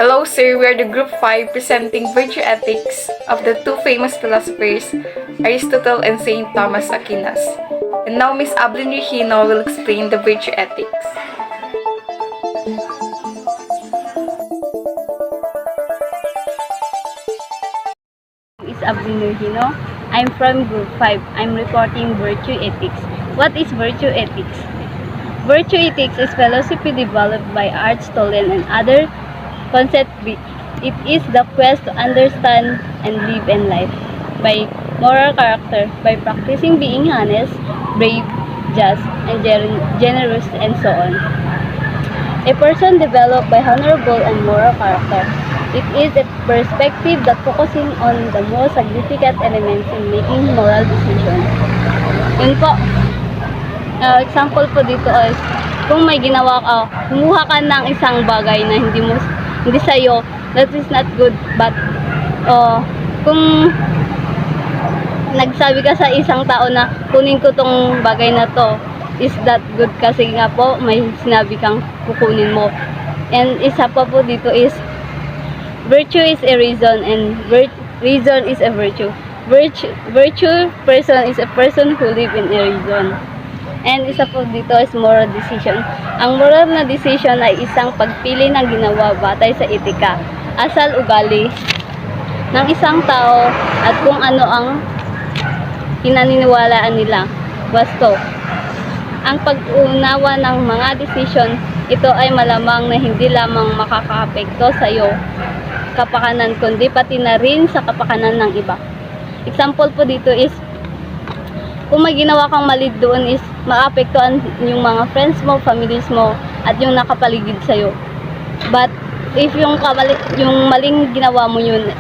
Hello sir, we are the group 5 presenting virtue ethics of the two famous philosophers, Aristotle and Saint Thomas Aquinas. And now Miss Ablin Regino will explain the virtue ethics. Is Ablin Regino. I'm from Group 5. I'm reporting Virtue Ethics. What is Virtue Ethics? Virtue Ethics is philosophy developed by Aristotle and other concepts. It is the quest to understand and live in life by moral character, by practicing being honest, brave, just, and generous, and so on. A person developed by honorable and moral character. It is a perspective that focusing on the most significant elements in making moral decisions. Yun po. Example po dito is, kung may ginawa ka, kumuha ka ng isang bagay na hindi sa'yo, that is not good. But, kung nagsabi ka sa isang tao na kunin ko tong bagay na to, is that good? Kasi nga po, may sinabi kang kukunin mo. And isa pa po dito is, virtue is a reason and reason is a virtue. Virtue person is a person who live in a reason. And isa po dito is moral decision. Ang moral na decision ay isang pagpili ng ginawa batay sa etika, asal ugali ng isang tao at kung ano ang pinaniniwalaan nila. Basto. Ang pag-unawa ng mga desisyon, ito ay malamang na hindi lamang makakaapekto sa iyo kapakanan, kundi pati na rin sa kapakanan ng iba. Example po dito is, kung may ginawa kang mali doon is maapektuhan yung mga friends mo, families mo, at yung nakapaligid sa'yo. But, if yung maling ginawa mo yun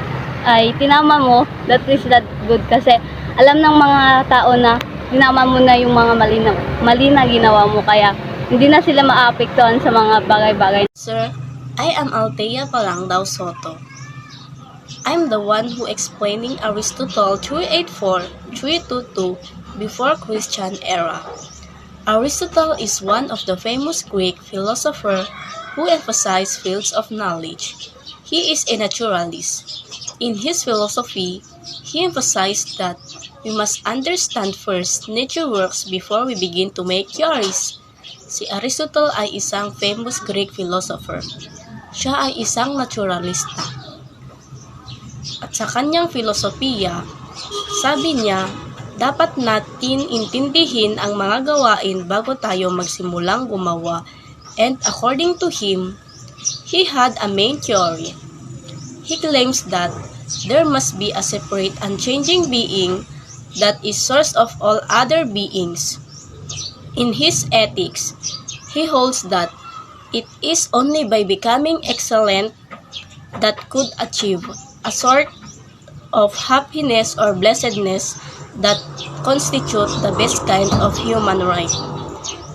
ay tinama mo, that is not good. Kasi alam ng mga tao na tinama mo na yung mga mali na ginawa mo, kaya hindi na sila maapektuhan sa mga bagay-bagay. Sir, I am Althea Palangdao Soto. I'm the one who explaining Aristotle 384-322 before Christian era. Aristotle is one of the famous Greek philosophers who emphasized fields of knowledge. He is a naturalist. In his philosophy, he emphasized that we must understand first nature works before we begin to make theories. Si Aristotle ay isang famous Greek philosopher. Siya ay isang naturalista. At sa kanyang filosofiya, sabi niya, dapat natin intindihin ang mga gawain bago tayo magsimulang gumawa. And according to him, he had a main theory. He claims that there must be a separate unchanging being that is source of all other beings. In his ethics, he holds that it is only by becoming excellent that could achieve a sort of happiness or blessedness that constitute the best kind of human right.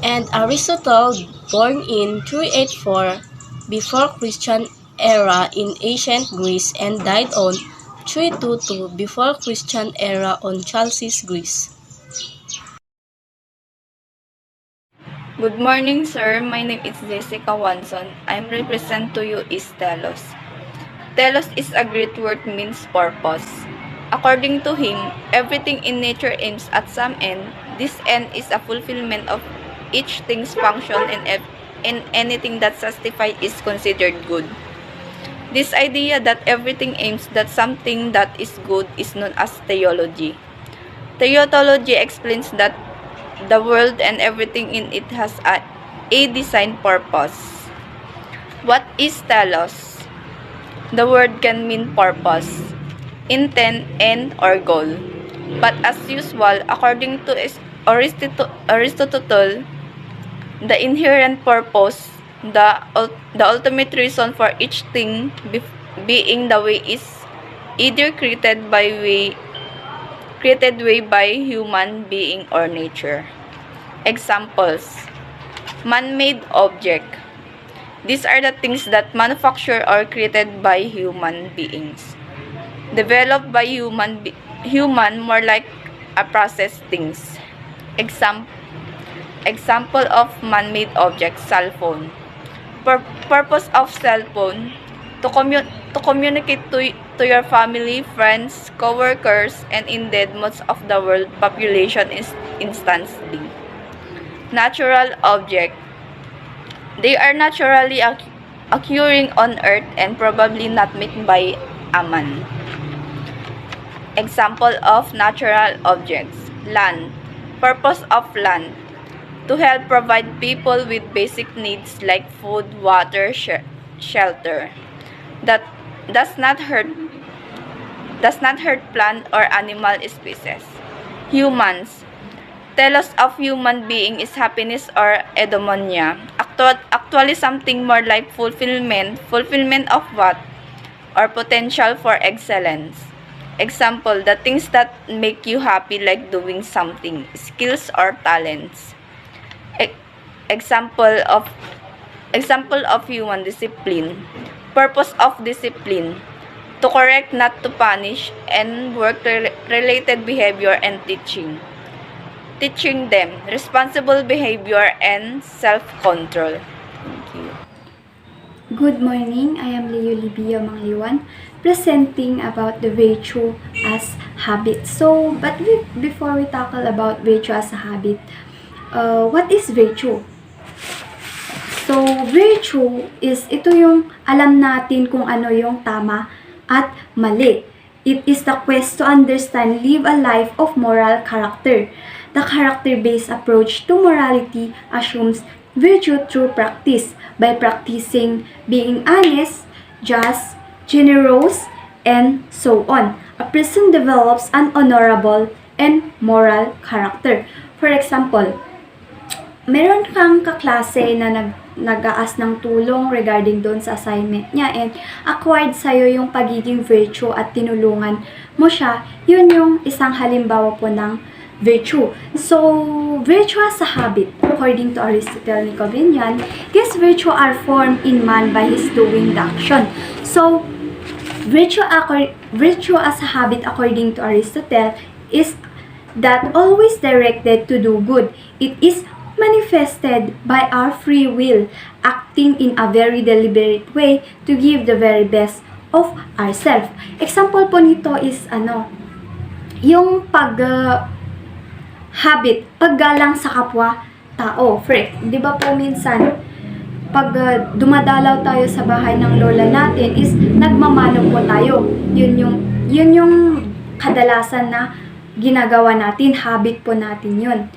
And Aristotle, born in 384 before Christian era in ancient Greece and died on 322 before Christian era on Chalcis, Greece. Good morning sir, my name is Jessica Wanson. I'm represent to you is telos. Telos is a Greek word means purpose. According to him, everything in nature aims at some end. This end is a fulfillment of each thing's function and anything that satisfies is considered good. This idea that everything aims at something that is good is known as theology. Theology explains that the world and everything in it has a designed purpose. What is telos? The word can mean purpose, intent, end, or goal. But as usual, according to Aristotle, the inherent purpose, the ultimate reason for each thing being the way is either created way by human being or nature. Examples: man-made object. These are the things that manufactured or created by human beings. Developed by human more like a processed things. Example of man-made objects, cell phone. Purpose of cell phone, to communicate to your family, friends, co-workers, and indeed most of the world population is instantly. Natural object. They are naturally occurring on Earth and probably not made by a man. Example of natural objects. Land. Purpose of land. To help provide people with basic needs like food, water, shelter. That does not hurt plant or animal species. Humans. Telos of human being is happiness or eudaimonia. Actually something more like fulfillment. Fulfillment of what? Or potential for excellence. Example, the things that make you happy like doing something, skills or talents. Example of human discipline. Purpose of discipline. To correct, not to punish, and work-related behavior and teaching. Teaching them responsible behavior and self-control. Thank you. Good morning, I am Leo Libio Mangliwan, presenting about the virtue as habit. Before we tackle about virtue as a habit, what is virtue? So, virtue is ito yung alam natin kung ano yung tama at mali. It is the quest to understand, live a life of moral character. The character-based approach to morality assumes virtue through practice by practicing being honest, just, generous, and so on. A person develops an honorable and moral character. For example, meron kang kaklase na nag-aas ng tulong regarding doon sa assignment niya and acquired sa'yo yung pagiging virtue at tinulungan mo siya, yun yung isang halimbawa po ng virtue. So, virtue as a habit, according to Aristotle Nicomedean, these virtue are formed in man by his doing the action. So, virtue as a habit, according to Aristotle, is that always directed to do good. It is manifested by our free will, acting in a very deliberate way to give the very best of ourselves. Example po nito is yung habit, paggalang sa kapwa tao. Di ba po minsan, pag dumadalaw tayo sa bahay ng lola natin is nagmamano po tayo. Yun yung kadalasan na ginagawa natin, habit po natin yun.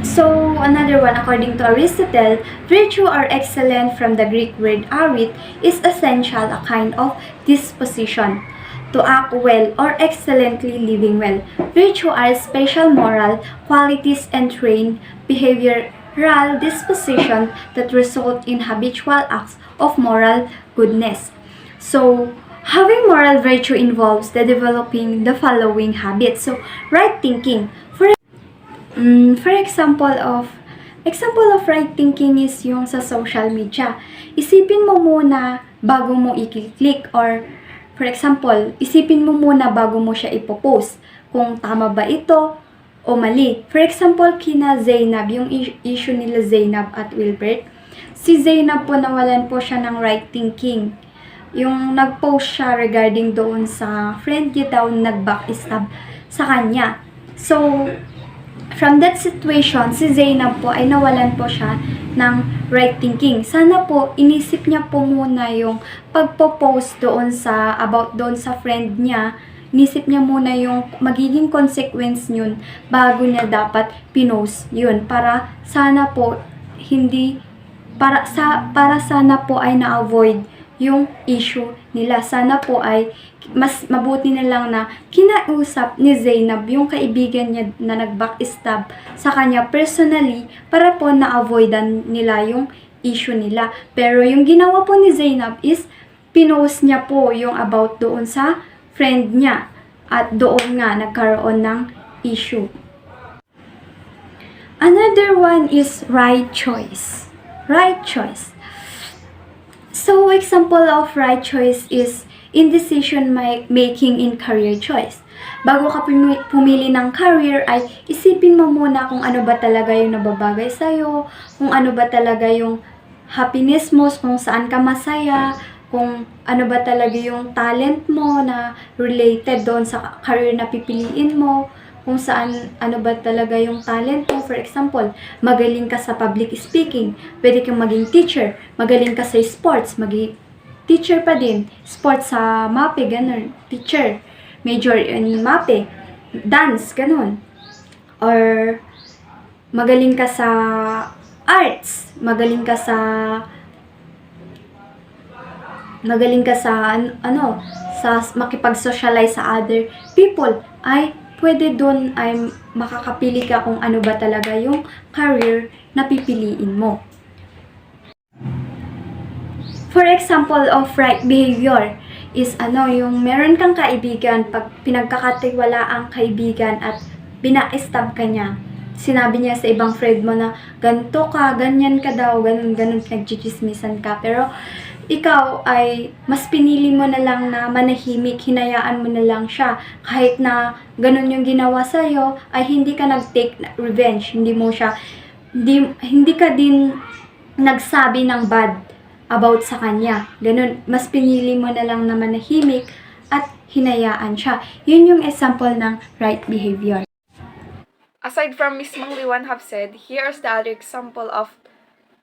So, another one, according to Aristotle, virtue or excellence from the Greek word arit is essential a kind of disposition to act well or excellently living well. Virtue are special moral qualities and trained behavioral disposition that result in habitual acts of moral goodness. So, having moral virtue involves the developing the following habits. So, right thinking. For example of right thinking is yung sa social media. Isipin mo muna bago mo i-click, or for example, isipin mo muna bago mo siya ipopost kung tama ba ito o mali. For example, kina Zainab, yung issue nila Zainab at Wilbert. Si Zainab po, nawalan po siya ng right thinking. Yung nag-post siya regarding doon sa friend niya daw nag-backstab sa kanya. So, from that situation, si Zainab po ay nawalan po siya ng right thinking. Sana po, inisip niya po muna yung pagpo-post doon about doon sa friend niya. Inisip niya muna yung magiging consequence yun bago niya dapat pinost yun. Para sana po, para sana po ay na-avoid yung issue nila. Sana po ay mas mabuti na lang na kinausap ni Zainab yung kaibigan niya na nag-backstab sa kanya personally para po na-avoidan nila yung issue nila. Pero yung ginawa po ni Zainab is pinost niya po yung about doon sa friend niya at doon nga nagkaroon ng issue. Another one is right choice. Right choice. So, example of right choice is in decision making in career choice. Bago ka pumili ng career ay isipin mo muna kung ano ba talaga yung nababagay sa'yo, kung ano ba talaga yung happiness mo, kung saan ka masaya, kung ano ba talaga yung talent mo na related doon sa career na pipiliin mo, kung saan ano ba talaga yung talent mo. For example, magaling ka sa public speaking, pwede kang maging teacher. Magaling ka sa sports, maging teacher pa din. Sports sa MAPE, ganun, teacher. Major in MAPE, dance, ganun. Or magaling ka sa arts, magaling ka sa sa makipag-socialize sa other people, ay pwede doon ay makakapili ka kung ano ba talaga yung career na pipiliin mo. For example of right behavior is yung meron kang kaibigan, pag pinagkakatiwala ang kaibigan at bina-stab ka niya, sinabi niya sa ibang friend mo na ganto ka, ganyan ka daw, ganun, nagchichismisan ka, pero ikaw ay mas pinili mo na lang na manahimik, hinayaan mo na lang siya. Kahit na ganun yung ginawa sa'yo, ay hindi ka nag-take revenge. Hindi ka din nagsabi ng bad about sa kanya. Ganun, mas pinili mo na lang na manahimik at hinayaan siya. Yun yung example ng right behavior. Aside from Miss Mangliwan have said, here's the other example of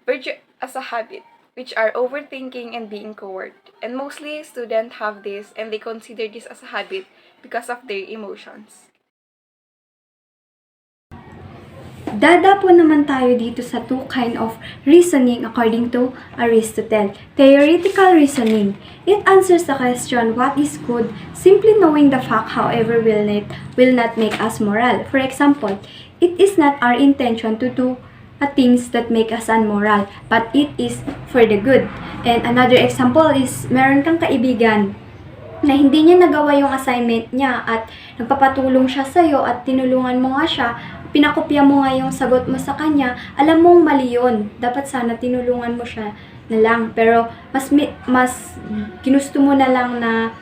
virtue as a habit, which are overthinking and being coward. And mostly students have this and they consider this as a habit because of their emotions. Dadapo naman tayo dito sa two kind of reasoning according to Aristotle. Theoretical reasoning. It answers the question, what is good? Simply knowing the fact, however, will not make us moral. For example, it is not our intention to do things that make us unmoral, but it is for the good. And another example is, meron kang kaibigan na hindi niya nagawa yung assignment niya at nagpapatulong siya sa'yo at tinulungan mo nga siya, pinakopya mo nga yung sagot mo sa kanya, alam mong mali yun. Dapat sana tinulungan mo siya na lang. Pero mas ginusto mo na lang na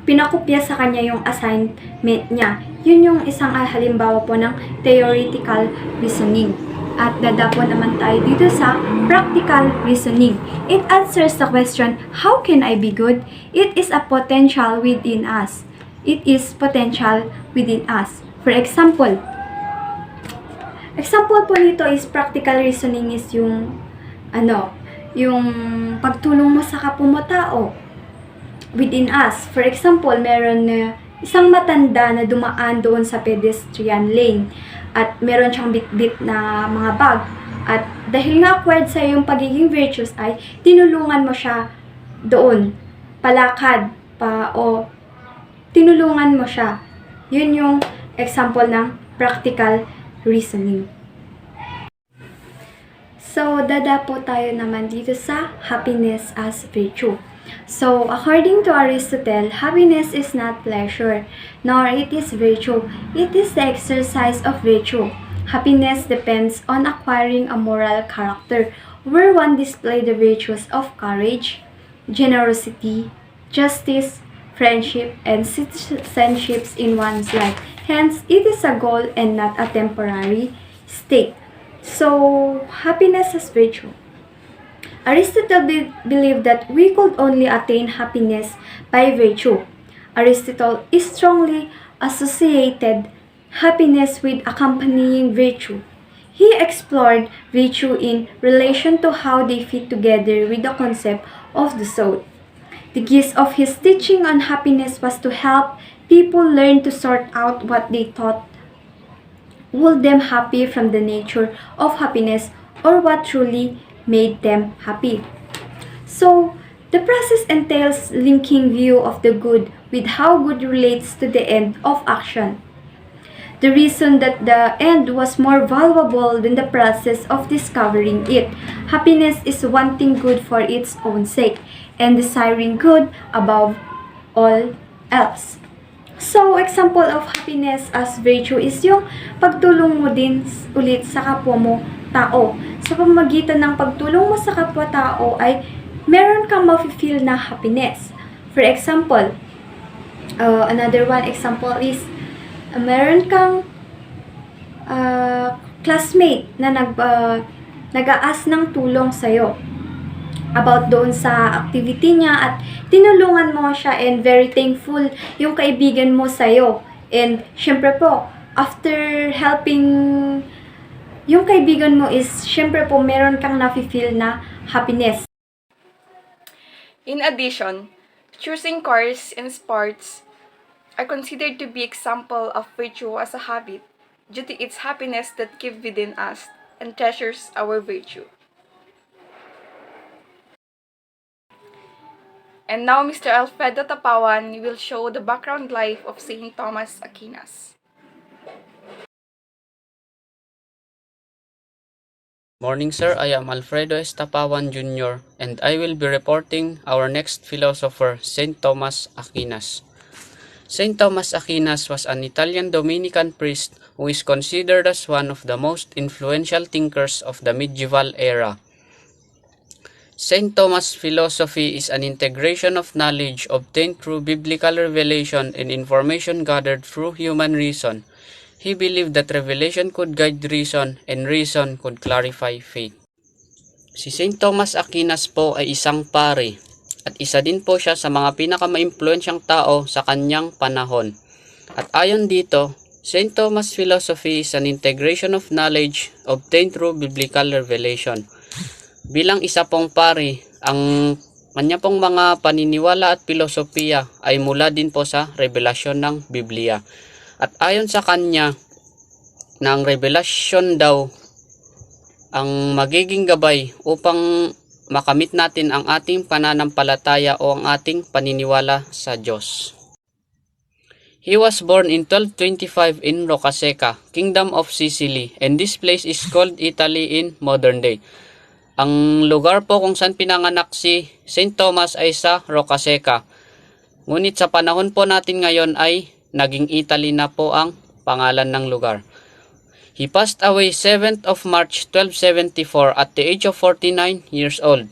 pinakopya sa kanya yung assignment niya. Yun yung isang halimbawa po ng theoretical reasoning. At dadapo naman tayo dito sa practical reasoning. It answers the question, how can I be good? It is a potential within us. It is potential within us. For example po nito is practical reasoning is yung pagtulong mo sa kapwa mo tao within us. For example, meron isang matanda na dumaan doon sa pedestrian lane at meron siyang bit-bit na mga bag. At dahil nga acquired sa yung pagiging virtuous ay tinulungan mo siya doon, palakad pa o tinulungan mo siya. Yun yung example ng practical reasoning. So, dadapo tayo naman dito sa happiness as virtue. So, according to Aristotle, happiness is not pleasure, nor it is virtue. It is the exercise of virtue. Happiness depends on acquiring a moral character, where one displays the virtues of courage, generosity, justice, friendship, and citizenships in one's life. Hence, it is a goal and not a temporary state. So, happiness as virtue. Aristotle believed that we could only attain happiness by virtue. Aristotle strongly associated happiness with accompanying virtue. He explored virtue in relation to how they fit together with the concept of the soul. The gist of his teaching on happiness was to help people learn to sort out what they thought would them happy from the nature of happiness or what truly made them happy. So, the process entails linking view of the good with how good relates to the end of action. The reason that the end was more valuable than the process of discovering it. Happiness is wanting good for its own sake and desiring good above all else. So, example of happiness as virtue is yung pagtulong mo din ulit sa kapwa mo tao. Sa pamamagitan ng pagtulong mo sa kapwa-tao ay meron kang mafe-feel na happiness. For example, another one example is meron kang classmate na nag-aas ng tulong sa'yo. about doon sa activity niya at tinulungan mo siya and very thankful yung kaibigan mo sa'yo. And syempre po, after helping yung kaibigan mo is syempre po meron kang nafe-feel na happiness. In addition, choosing course in sports are considered to be example of virtue as a habit due to its happiness that live within us and treasures our virtue. And now Mr. Alfredo Tapawan will show the background life of Saint Thomas Aquinas. Morning sir, I am Alfredo S. Tapawan Jr. and I will be reporting our next philosopher, Saint Thomas Aquinas. Saint Thomas Aquinas was an Italian Dominican priest who is considered as one of the most influential thinkers of the medieval era. Saint Thomas' philosophy is an integration of knowledge obtained through biblical revelation and information gathered through human reason. He believed that revelation could guide reason and reason could clarify faith. Si Saint Thomas Aquinas po ay isang pari at isa din po siya sa mga pinakamaimpluwensyang tao sa kanyang panahon. At ayon dito, Saint Thomas' philosophy is an integration of knowledge obtained through biblical revelation. Bilang isa pong pari, ang kanya pong mga paniniwala at filosofiya ay mula din po sa revelasyon ng Biblia. At ayon sa kanya, na ang revelasyon daw ang magiging gabay upang makamit natin ang ating pananampalataya o ang ating paniniwala sa Diyos. He was born in 1225 in Rocaseca, Kingdom of Sicily, and this place is called Italy in modern day. Ang lugar po kung saan pinanganak si St. Thomas ay sa Rocaseca. Ngunit sa panahon po natin ngayon ay naging Italy na po ang pangalan ng lugar. He passed away 7th of March 1274 at the age of 49 years old.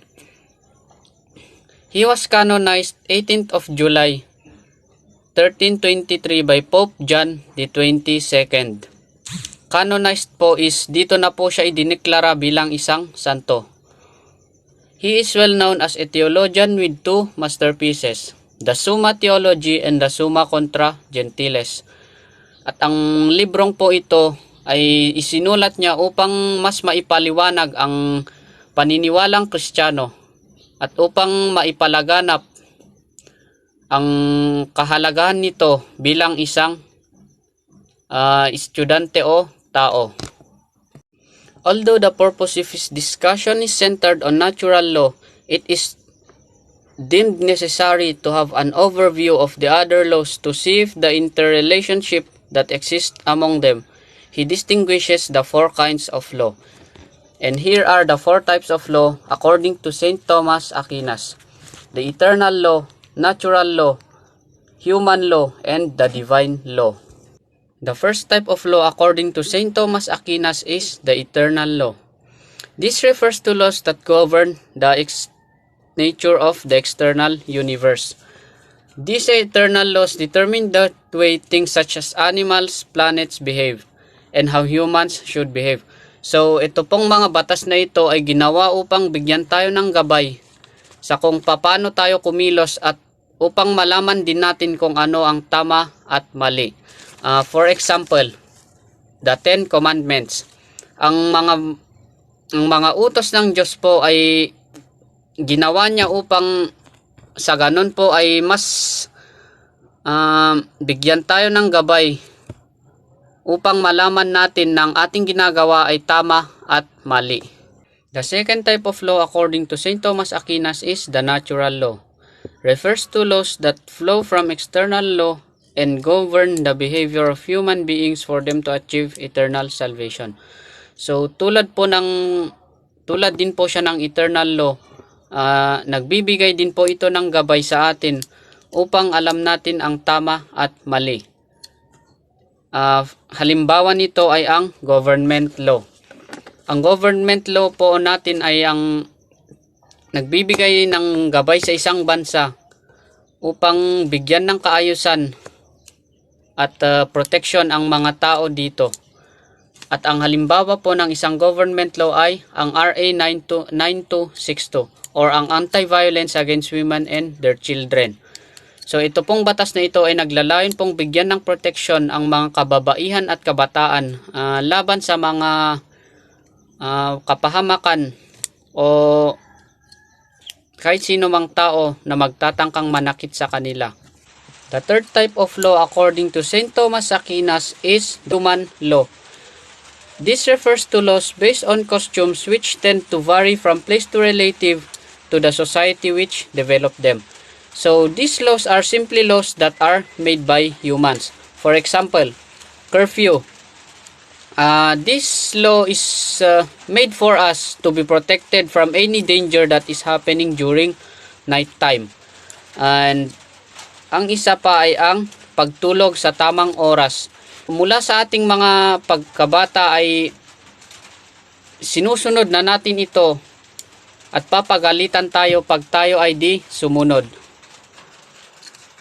He was canonized 18th of July 1323 by Pope John the 22nd. Canonized po is dito na po siya idineklara bilang isang santo. He is well known as a theologian with two masterpieces, the Summa Theology and the Summa Contra Gentiles. At ang librong po ito ay isinulat niya upang mas maipaliwanag ang paniniwalang Kristiyano at upang maipalaganap ang kahalagahan nito bilang isang estudyante o tao. Although the purpose of his discussion is centered on natural law, it is deemed necessary to have an overview of the other laws to see if the interrelationship that exists among them. He distinguishes the four kinds of law. And here are the four types of law according to Saint Thomas Aquinas: the eternal law, natural law, human law, and the divine law. The first type of law according to Saint Thomas Aquinas is the eternal law. This refers to laws that govern the nature of the external universe. These eternal laws determine the way things such as animals, planets behave, and how humans should behave. So ito pong mga batas na ito ay ginawa upang bigyan tayo ng gabay sa kung paano tayo kumilos at upang malaman din natin kung ano ang tama at mali. For example, the Ten Commandments. Ang mga utos ng Diyos po ay ginawa niya upang sa ganun po ay mas bigyan tayo ng gabay upang malaman natin na ang ating ginagawa ay tama at mali. The second type of law according to St. Thomas Aquinas is the natural law. Refers to laws that flow from external law and govern the behavior of human beings for them to achieve eternal salvation. So tulad din po siya ng eternal law, nagbibigay din po ito ng gabay sa atin upang alam natin ang tama at mali. Halimbawa nito ay ang government law. Ang government law po natin ay ang nagbibigay ng gabay sa isang bansa upang bigyan ng kaayusan at protection ang mga tao dito. At ang halimbawa po ng isang government law ay ang RA 9262 or ang Anti-Violence Against Women and Their Children. So ito pong batas na ito ay naglalayon pong bigyan ng proteksyon ang mga kababaihan at kabataan laban sa mga kapahamakan o kahit sino mang tao na magtatangkang manakit sa kanila. The third type of law according to St. Thomas Aquinas is human law. This refers to laws based on costumes which tend to vary from place to relative to the society which developed them. So these laws are simply laws that are made by humans. For example, curfew. This law is made for us to be protected from any danger that is happening during night time. And ang isa pa ay ang pagtulog sa tamang oras. Mula sa ating mga pagkabata ay sinusunod na natin ito at papagalitan tayo pag tayo ay di sumunod.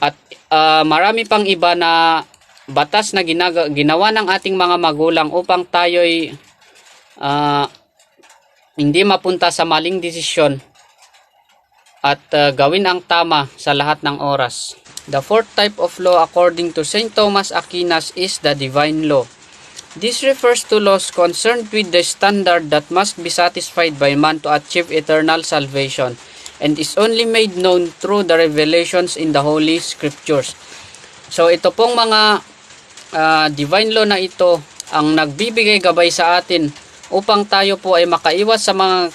At marami pang iba na batas na ginawa ng ating mga magulang upang tayo ay hindi mapunta sa maling desisyon at gawin ang tama sa lahat ng oras. The fourth type of law according to St. Thomas Aquinas is the divine law. This refers to laws concerned with the standard that must be satisfied by man to achieve eternal salvation and is only made known through the revelations in the Holy Scriptures. So ito pong mga divine law na ito ang nagbibigay gabay sa atin upang tayo po ay makaiwas sa mga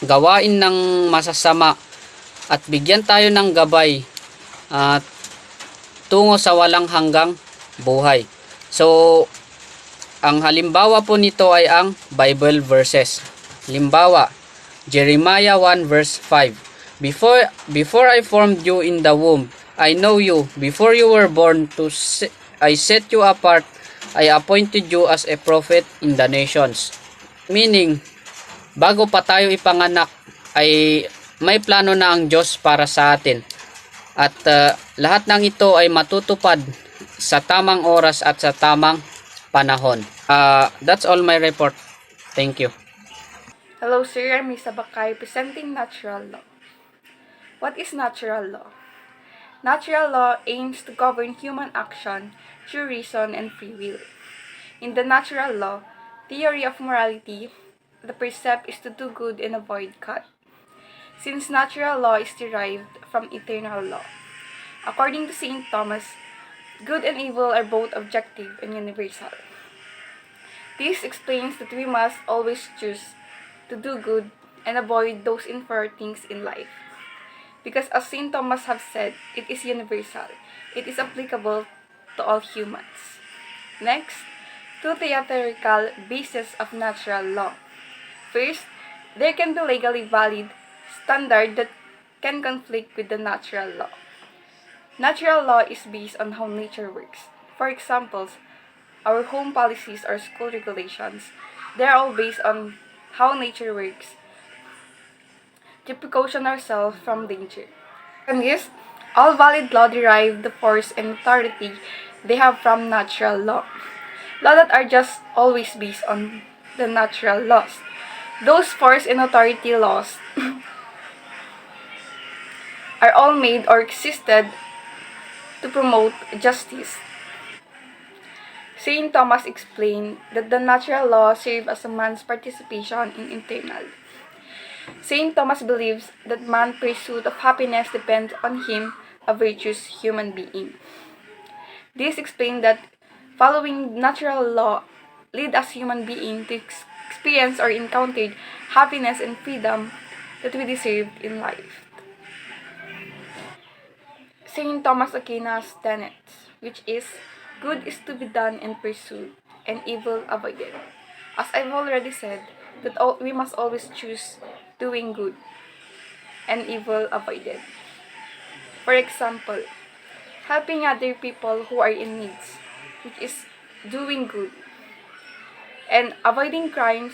gawain ng masasama at bigyan tayo ng gabay tungo sa walang hanggang buhay. So ang halimbawa po nito ay ang Bible verses. Halimbawa, Jeremiah 1 verse 5. Before I formed you in the womb, I know you. Before you were born, I set you apart. I appointed you as a prophet in the nations. Meaning, bago pa tayo ipanganak, ay may plano na ang Diyos para sa atin. At lahat ng ito ay matutupad sa tamang oras at sa tamang panahon. That's all my report. Thank you. Hello sir, I'm Lisa Bakay presenting natural law. What is natural law? Natural law aims to govern human action through reason and free will. In the natural law, theory of morality, the precept is to do good and avoid cut. Since natural law is derived from eternal law. According to St. Thomas, good and evil are both objective and universal. This explains that we must always choose to do good and avoid those inferior things in life. Because as St. Thomas have said, it is universal. It is applicable to all humans. Next, two theoretical bases of natural law. First, there can be legally valid standard that can conflict with the natural law. Natural law is based on how nature works. For example, our home policies or school regulations, they are all based on how nature works to precaution ourselves from danger. And yes, all valid law derive the force and authority they have from natural law. Law that are just always based on the natural laws. Those force and authority laws are all made or existed to promote justice. St. Thomas explained that the natural law serves as a man's participation in internal. St. Thomas believes that man's pursuit of happiness depends on him, a virtuous human being. This explained that following natural law lead us human being to experience or encounter happiness and freedom that we deserve in life. St. Thomas Aquinas' tenets, which is good is to be done and pursued, and evil avoided. As I've already said, that we must always choose doing good and evil avoided. For example, helping other people who are in needs, which is doing good, and avoiding crimes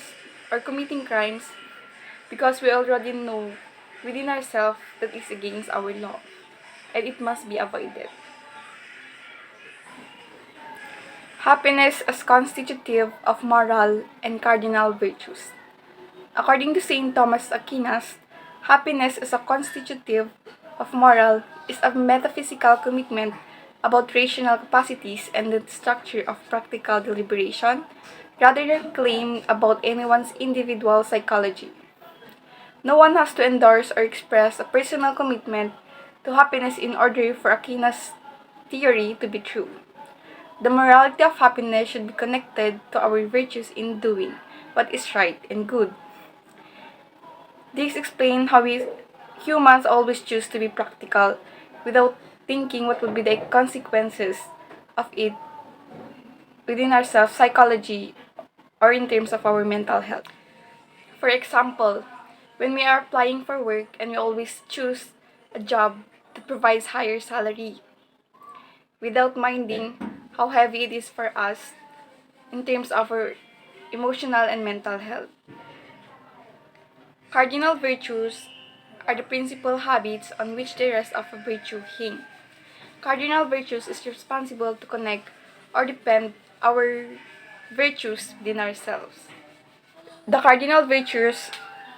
or committing crimes because we already know within ourselves that is against our law and it must be avoided. Happiness as constitutive of moral and cardinal virtues. According to Saint Thomas Aquinas, happiness as a constitutive of moral is a metaphysical commitment about rational capacities and the structure of practical deliberation, rather than claim about anyone's individual psychology. No one has to endorse or express a personal commitment to happiness in order for Aquinas' theory to be true. The morality of happiness should be connected to our virtues in doing what is right and good. This explains how we humans always choose to be practical without thinking what would be the consequences of it within ourselves, psychology, or in terms of our mental health. For example, when we are applying for work and we always choose a job that provides higher salary without minding how heavy it is for us in terms of our emotional and mental health. Cardinal virtues are the principal habits on which the rest of a virtue hang. Cardinal virtues is responsible to connect or depend our virtues within ourselves. The cardinal virtues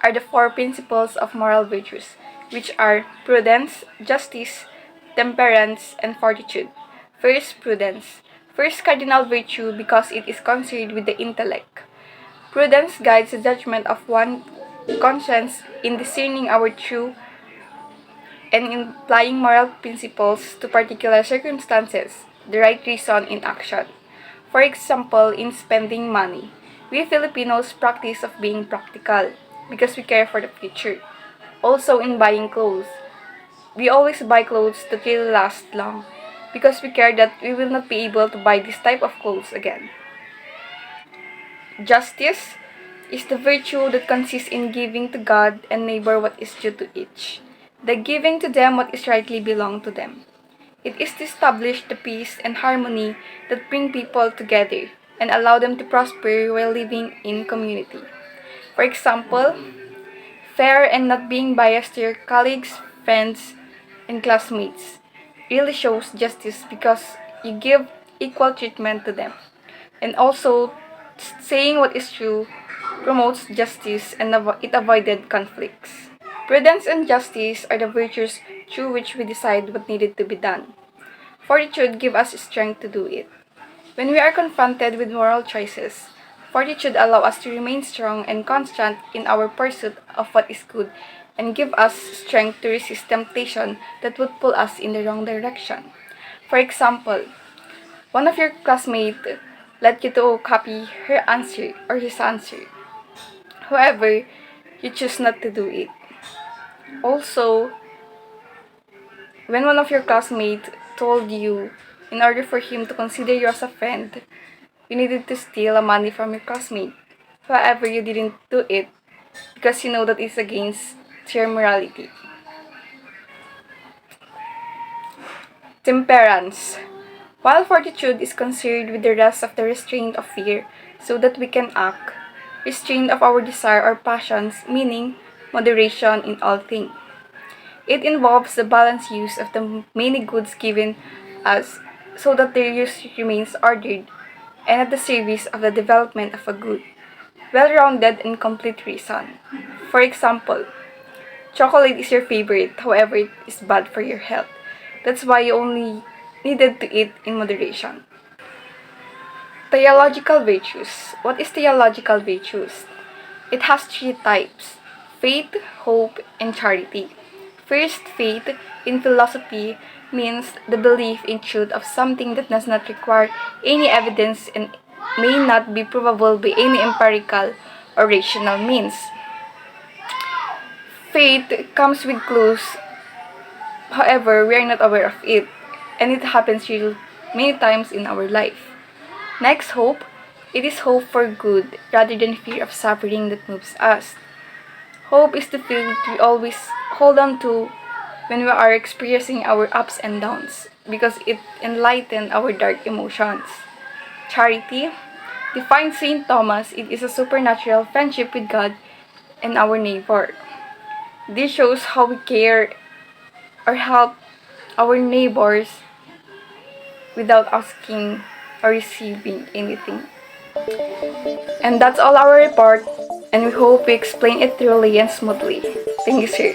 are the four principles of moral virtues, which are prudence, justice, temperance, and fortitude. First, prudence. First cardinal virtue because it is concerned with the intellect. Prudence guides the judgment of one's conscience in discerning our true and in applying moral principles to particular circumstances, the right reason in action. For example, in spending money, we Filipinos practice of being practical because we care for the future. Also in buying clothes, we always buy clothes that will last long because we care that we will not be able to buy this type of clothes again. Justice is the virtue that consists in giving to God and neighbor what is due to each, the giving to them what is rightly belong to them. It is to establish the peace and harmony that bring people together and allow them to prosper while living in community. For example, fair and not being biased to your colleagues, friends, and classmates really shows justice because you give equal treatment to them. And also, saying what is true promotes justice and it avoided conflicts. Prudence and justice are the virtues through which we decide what needed to be done. Fortitude gives us strength to do it. When we are confronted with moral choices, fortitude allows us to remain strong and constant in our pursuit of what is good and give us strength to resist temptation that would pull us in the wrong direction. For example, one of your classmates let you to copy her answer or his answer. However, you choose not to do it. Also, when one of your classmates told you, in order for him to consider you as a friend, you needed to steal money from your classmate. However, you didn't do it because you know that it's against your morality. Temperance. While fortitude is concerned with the rest of the restraint of fear, so that we can act, restraint of our desire or passions, meaning moderation in all things. It involves the balanced use of the many goods given us so that their use remains ordered and at the service of the development of a good, well-rounded and complete reason. For example, chocolate is your favorite, however it is bad for your health. That's why you only needed to eat in moderation. Theological virtues. What is theological virtues? It has three types: faith, hope, and charity. First, faith in philosophy means the belief in truth of something that does not require any evidence and may not be provable by any empirical or rational means. Faith comes with clues, however, we are not aware of it, and it happens real many times in our life. Next, hope. It is hope for good rather than fear of suffering that moves us. Hope is the feeling that we always hold on to when we are experiencing our ups and downs because it enlightens our dark emotions. Charity. Defined Saint Thomas, it is a supernatural friendship with God and our neighbor. This shows how we care or help our neighbors without asking or receiving anything. And that's all our report, and we hope we explain it thoroughly and smoothly. Thank you, sir.